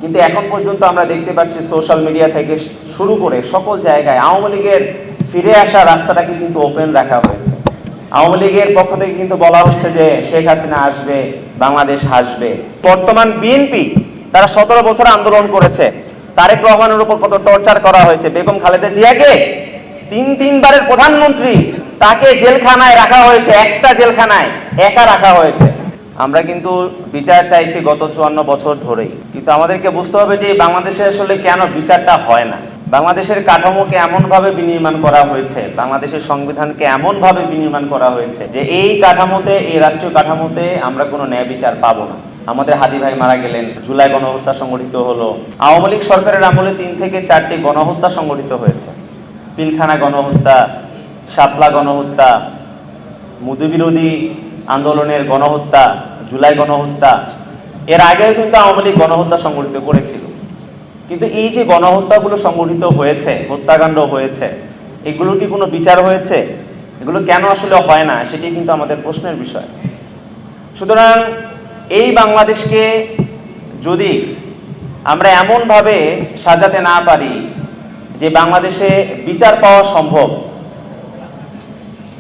কিন্তু এখন পর্যন্ত আমরা দেখতে পাচ্ছি সোশ্যাল মিডিয়া থেকে শুরু করে সকল জায়গায় আওয়ামী লীগের ফিরে আসা রাস্তাটাকে কিন্তু ওপেন রাখা হয়েছে। আওয়ামী লীগের পক্ষ থেকে কিন্তু বলা হচ্ছে যে শেখ হাসিনা আসবে, বাংলাদেশ হাসবে। বর্তমান বিএনপি তারা 17 বছর আন্দোলন করেছে, তারেক রহমানের উপর কত টর্চার করা হয়েছে। বেগম খালেদা জিয়াকে তিনবারের প্রধানমন্ত্রী, তাকে জেলখানায় রাখা হয়েছে, একটা জেলখানায় একা রাখা হয়েছে। আমরা কিন্তু বিচার চাইছি গত 54 বছর ধরেই, কিন্তু আমাদেরকে বুঝতে হবে যে বাংলাদেশে আসলে কেন বিচারটা হয় না। বাংলাদেশের কাঠামোকে এমনভাবে বিনির্মাণ করা হয়েছে, বাংলাদেশের সংবিধানকে এমনভাবে বিনির্মাণ করা হয়েছে যে এই কাঠামোতে, এই রাষ্ট্রীয় কাঠামোতে আমরা কোনো ন্যায় বিচার পাবো না। আমাদের হাদি ভাই মারা গেলেন, জুলাই গণহত্যা সংগঠিত হলো। আওয়ামী লীগ সরকারের আমলে 3 থেকে 4টি গণহত্যা সংগঠিত হয়েছে। পিলখানা গণহত্যা, শাপলা গণহত্যা, মধুবিরোধী আন্দোলনের গণহত্যা, জুলাই গণহত্যা। এর আগেও কিন্তু আওয়ামী লীগ গণহত্যা সংগঠিত করেছিল। কিন্তু এই যে গণহত্যাগুলো সংগঠিত হয়েছে, হত্যাকাণ্ড হয়েছে, এগুলো কি কোনো বিচার হয়েছে? এগুলো কেন আসলে হয় না, সেটি কিন্তু আমাদের প্রশ্নের বিষয়। সুতরাং এই বাংলাদেশকে যদি আমরা এমনভাবে সাজাতে না পারি যে বাংলাদেশে বিচার পাওয়া সম্ভব,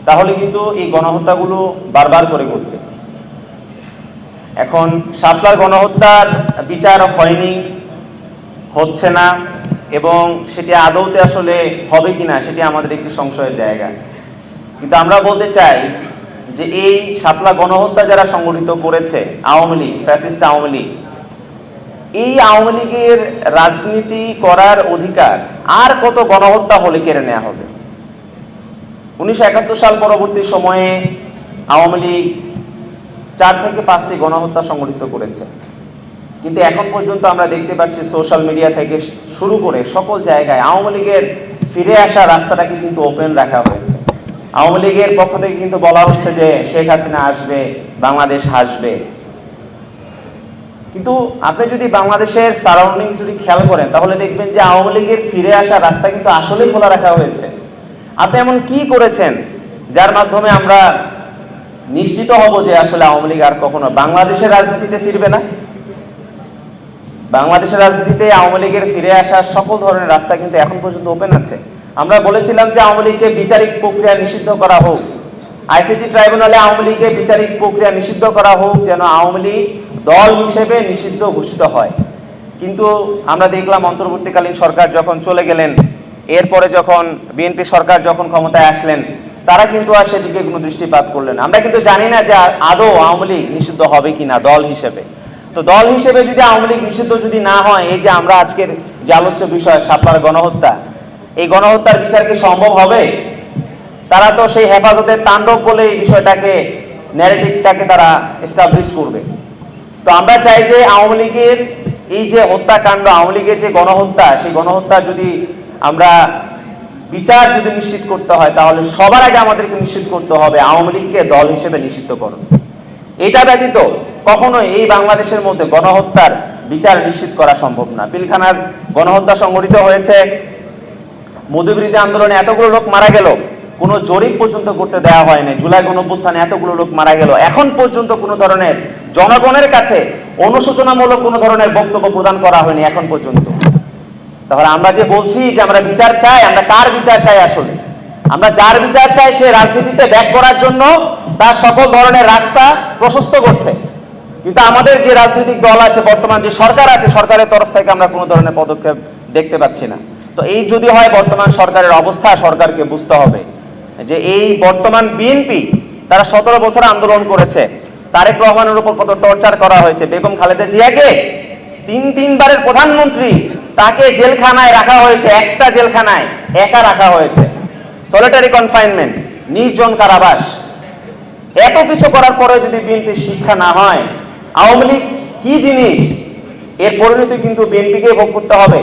তাহলে কিন্তু এই গণহত্যাগুলো বারবার করে ঘটবে। এখন শাপলার গণহত্যার বিচার হয়নি, হচ্ছে না, এবং সেটি আদৌতে আসলে হবে কিনা সেটি আমাদের একটি সংশয়ের জায়গা। কিন্তু আমরা বলতে চাই যে এই শাপলা গণহত্যা যারা সংগঠিত করেছে আওয়ামী লীগ, ফ্যাসিস্ট আওয়ামী লীগ, এই আওয়ামী লীগের রাজনীতি করার অধিকার আর কত গণহত্যা হলে কেড়ে নেওয়া হবে? 1971 সাল পরবর্তী সময়ে আওয়ামী লীগ 4 থেকে 5টি গণহত্যা সংগঠিত করেছে, কিন্তু এখন পর্যন্ত আমরা দেখতে পাচ্ছি সোশ্যাল মিডিয়া থেকে শুরু করে সকল জায়গায় আওয়ামী লীগের ফিরে আসা রাস্তাটাকে কিন্তু ওপেন রাখা হয়েছে। আওয়ামী লীগের পক্ষ থেকে কিন্তু বলা হচ্ছে যে শেখ হাসিনা আসবে, বাংলাদেশ হাসবে। কিন্তু আপনি যদি বাংলাদেশের সারাউন্ডিংস যদি খেয়াল করেন, তাহলে দেখবেন যে আওয়ামী লীগের ফিরে আসা রাস্তা কিন্তু আসলেই খোলা রাখা হয়েছে। আপনি এমন কি করেছেন যার মাধ্যমে আমরা নিশ্চিত হব যে আসলে আওয়ামী লীগ আর কখনো বাংলাদেশের রাজনীতিতে ফিরবে না? বাংলাদেশের রাজনীতিতে আওয়ামী লীগের ফিরে আসার সকল ধরনের রাস্তা কিন্তু এখন পর্যন্ত ওপেন আছে। আমরা বলেছিলাম যে আওয়ামী লীগকে বিচারিক প্রক্রিয়া নিষিদ্ধ করা হোক, আইসিটি ট্রাইব্যুনালে আওয়ামী লীগকে বিচারিক প্রক্রিয়া নিষিদ্ধ করা হোক, যেন আওয়ামী লীগ দল হিসেবে নিষিদ্ধ ঘোষিত হয়। কিন্তু আমরা দেখলাম অন্তর্বর্তীকালীন সরকার যখন চলে গেলেন, এরপরে যখন বিএনপি সরকার যখন ক্ষমতায় আসলেন, তারা কিন্তু আর সেদিকে কোনো দৃষ্টিপাত করলেন। আমরা কিন্তু জানি না যে আদৌ আওয়ামী লীগ নিষিদ্ধ হবে কিনা দল হিসেবে। তো দল হিসেবে যদি আওয়ামী লীগ নিষিদ্ধ যদি না হয়, এই যে আমরা আজকের যে আলোচ্য বিষয় শাপলার গণহত্যা, এই গণহত্যার বিচার কি সম্ভব হবে? তারা তো সেই হেফাজতের তাণ্ডব বলে এই বিষয়টাকে, ন্যারেটিভটাকে তারা এস্টাবলিশ করবে। তো আমরা চাই যে আওয়ামী লীগের এই যে হত্যাকাণ্ড, আওয়ামী লীগের যে গণহত্যা, সেই গণহত্যা যদি আমরা বিচার যদি নিশ্চিত করতে হয়, তাহলে সবার আগে আমাদেরকে নিশ্চিত করতে হবে আওয়ামী লীগকে দল হিসেবে নিষিদ্ধ করুন। এটা ব্যতীত কখনোই এই বাংলাদেশের মধ্যে গণহত্যার বিচার নিশ্চিত করা সম্ভব না। পিলখানার গণহত্যা সংগঠিত হয়েছে, মধুবিরোধী আন্দোলনে এতগুলো লোক মারা গেল, কোনো জরিপ পর্যন্ত করতে দেওয়া হয়নি। জুলাই গণঅভ্যুত্থানে এতগুলো লোক মারা গেল, এখন পর্যন্ত কোনো ধরনের জনগণের কাছে অনুশোচনামূলক কোনো ধরনের বক্তব্য প্রদান করা হয়নি এখন পর্যন্ত। তাহলে আমরা যে বলছি যে আমরা বিচার চাই, আমরা কার বিচার চাই? আসলে আমরা যার বিচার চাই সে রাজনীতিতে ব্যাক করার জন্য তার সকল ধরনের রাস্তা প্রশস্ত করছে। কিন্তু আমাদের যে রাজনৈতিক দল আছে, বর্তমান যে সরকার আছে, সরকারের তরফ থেকে আমরা কোনো ধরনের পদক্ষেপ দেখতে পাচ্ছি না। তো এই যদি হয় বর্তমান সরকারের অবস্থা, সরকারকে বুঝতে হবে যে এই বর্তমান বিএনপি তারা 17 বছর আন্দোলন করেছে, তারেক রহমানের উপর কত টর্চার করা হয়েছে। বেগম খালেদা জিয়াকে তিনবারের প্রধানমন্ত্রী, তাকে জেলখানায় রাখা হয়েছে, একটা জেলখানায় একা রাখা হয়েছে, সলিটারি কনফাইনমেন্ট, নির্জন কারাবাস। এত কিছু করার পরে যদি বিএনপির শিক্ষা না হয় আওয়ামী লীগ কি জিনিস, এর পরিণতি কিন্তু বিএনপিকে ভোগ করতে হবে।